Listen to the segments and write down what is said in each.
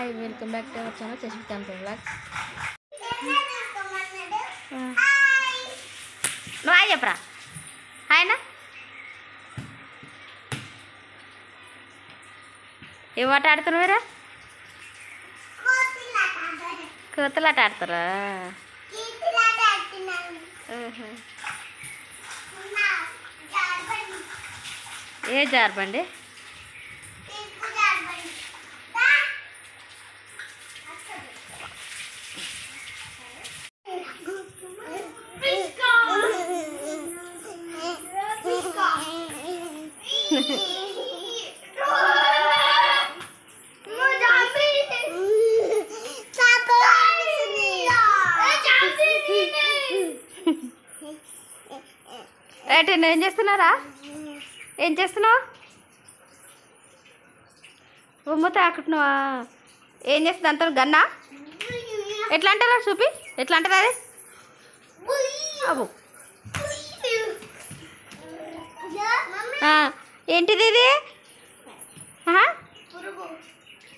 Hi welcome back to our channel Shashikant vlogs. నువ్వు hi చెప్పరా. హాయ్నా ఏం ఆట ఆడుతున్నారా? కోతలాట ఆడతారా? ఏ జారబండి? ఏంటి ఏం చేస్తున్నారా? ఏం చేస్తున్నావు? బొమ్మ తాకుతున్నావా? ఏం చేస్తుంది అంత గన్నా? ఎట్లా అంటారా చూపి, ఎట్లా అంటారా? అది అబ్బో ఏంటిది ఇది?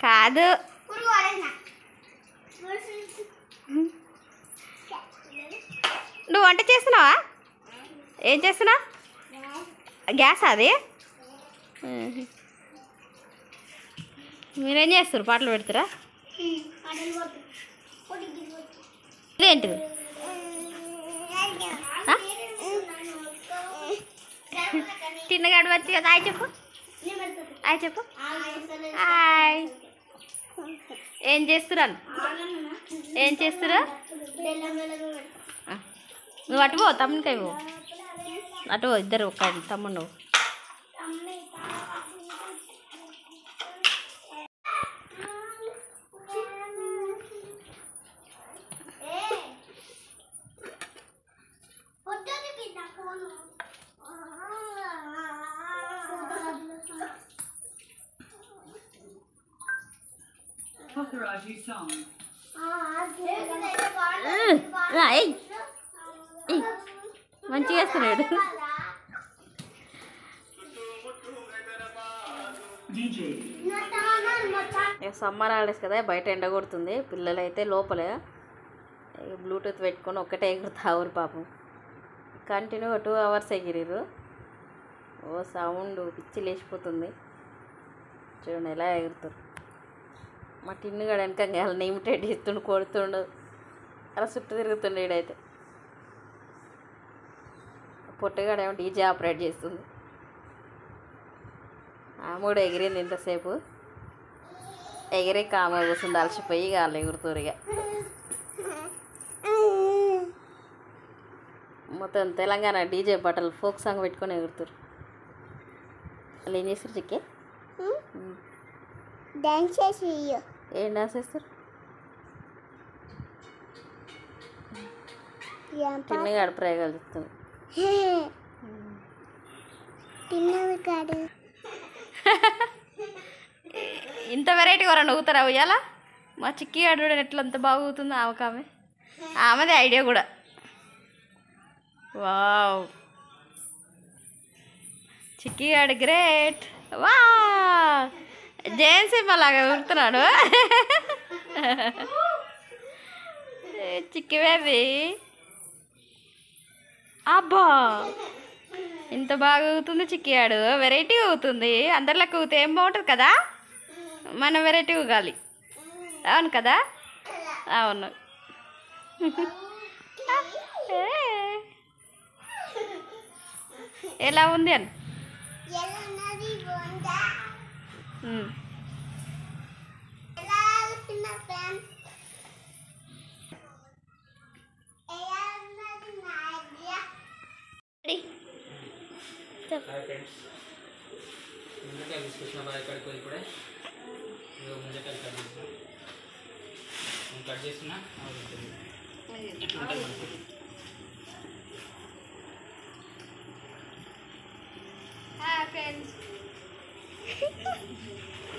కాదు, నువ్వు వంట చేస్తున్నావా? ఏం చేస్తున్నావు? గ్యాస్ అది? మీరేం చేస్తారు? పాటలు పెడతారా? ఇదేంటిది? తిన్నగాడు వచ్చి కదా. హాయ్ చెప్పు, హాయ్ చెప్పు. హాయ్. ఏం చేస్తురాను? ఏం చేస్తురా? నువ్వు అటు పో, తమ్మునికాయ పో. అటు పో, ఇద్దరు ఒక తమ్ముడు. నువ్వు మంచిగా వేస్తున్నాడు. సమ్మర్ హాలిడేస్ కదా, బయట ఎండ కొడుతుంది. పిల్లలు అయితే లోపలే బ్లూటూత్ పెట్టుకొని ఒక్కటే ఎగురుతారు పాపం. Continue 2 hours ఎగిరిరు. ఓ సౌండ్ పిచ్చి లేచిపోతుంది. చూడండి ఎలా ఎగురుతారు. మా టిన్నుగాడు వెనక వాళ్ళని ఇమిటేట్ ఇస్తుండు, కొడుతుండు, అలా చుట్టూ తిరుగుతుండే. ఈడైతే పొట్టగాడేమో డీజే ఆపరేట్ చేస్తుంది. ఆమె ఎగిరింది ఇంతసేపు. ఎగిరి కామ కూర్చుంది, అలసిపోయి వాళ్ళు ఎగురుతారు. ఇక మొత్తం తెలంగాణ డీజే బట్టలు ఫోక్ సాంగ్ పెట్టుకొని ఎగురుతారు. వాళ్ళు ఏం చేస్తారు? చిక్కే డాన్స్ చేసి. ఏం డాన్స్ చేస్తారు? తిన్నగాడు ప్రయోగాలు చెప్తుంది. ఇంత వెరైటీ ఎవరైనా నవ్వుతారా ఉయ్యాల? మా చిక్కి ఆడు ఎట్లా అంత బాగుతుందో ఆమె. ఆమెదే ఐడియా కూడా. వావ్, చిక్కి ఆడు గ్రేట్. వా, జేఎన్సీ లాగా ఉడుతున్నాడు. చిక్కి బేబీ. అబ్బా, ఇంత బాగా ఊగుతుంది చిక్కి ఆడు. వెరైటీగా ఊగుతుంది. అందరిలోకి ఊగితే ఏం బాగుంటుంది కదా. మనం వెరైటీ ఊగాలి. అవును కదా? అవును. ఎలా ఉంది అని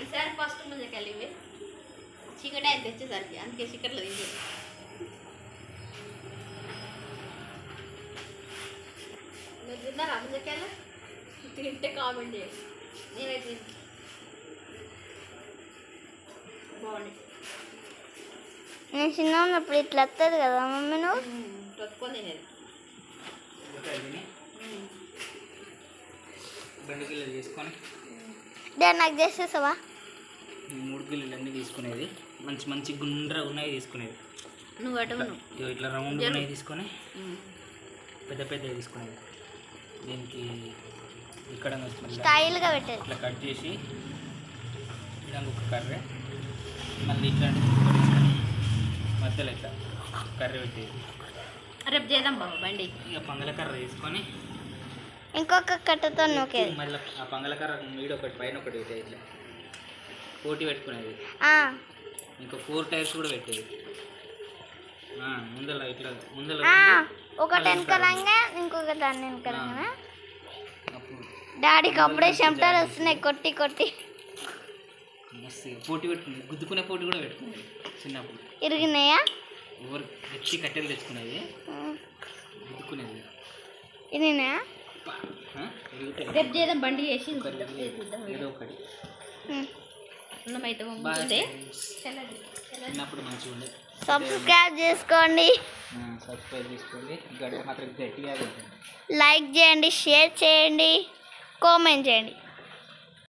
ఈసారి ఫస్ట్ ముందుకెళ్ళి చీకటి ఆయన తెచ్చేసరికి అందుకే చీకట్లో తింటే నువ్వు తిన్నారా ముందుకెళ్ళి? తింటే కామెంట్ చేయండి. నేనైతే నేను చిన్న ఉన్నప్పుడు ఇట్లా వస్తుంది కదా మమ్మీ నువ్వు తొత్తుకొని తినేది. బెండకాయలు తీసుకొని దాన్ని నాకు చేసేసావా? 3 కిలోలు అన్నీ తీసుకునేది. మంచి మంచి గుండ్రగా ఉన్నాయి తీసుకునేది. నువ్వు అటు ఇట్లా రౌండ్ ఉన్నాయి తీసుకొని పెద్ద పెద్దవి తీసుకునేది. దీనికి ఇక్కడ స్టైల్గా పెట్టేది. ఇట్లా కట్ చేసి దానికి ఒక కర్రీ మళ్ళీ ఇట్లా మధ్యలో ఇట్లా కర్రీ పెట్టేది. రేపు చేద్దాం బాబు బండి. ఇక పంగల కర్ర తీసుకొని ఇంకొక కట్టతో నూకేది. మళ్ళీ ఆ పంగల కర్ర మీడ ఒకటి పైన ఒకటి పెట్టేది. ఇట్లా పోటీ పెట్టుకునేది. ఇంకా 4 టైర్స్ కూడా పెట్టేది. ముందల ఇట్లా ముందల ఒకటి వెనకలంగా ఇంకొక దాన్ని వెనకలంగా. డాడీకి అప్పుడే చెమటలు వస్తున్నాయి కొట్టి కొట్టి. పోటీ పెట్టుకునేది. గుద్దుకునే పోటీ కూడా పెట్టుకునేది చిన్నప్పుడు. ఇరిగినాయా? ఎవరు తెచ్చి కట్టెలు తెచ్చుకునేది గుద్దుకునేది. ఇరిగినాయా? రేపు చేద్దాం బండి చేసి ఏదో ఒకటి చిన్నప్పుడు మంచిగా ఉండేది. సబ్స్క్రైబ్ చేసుకోండి, సబ్స్క్రైబ్ చేసుకోండి. గడ్డ మాత్రం గట్టిగా ఉంటుంది. లైక్ చేయండి, షేర్ చేయండి, కామెంట్ చేయండి.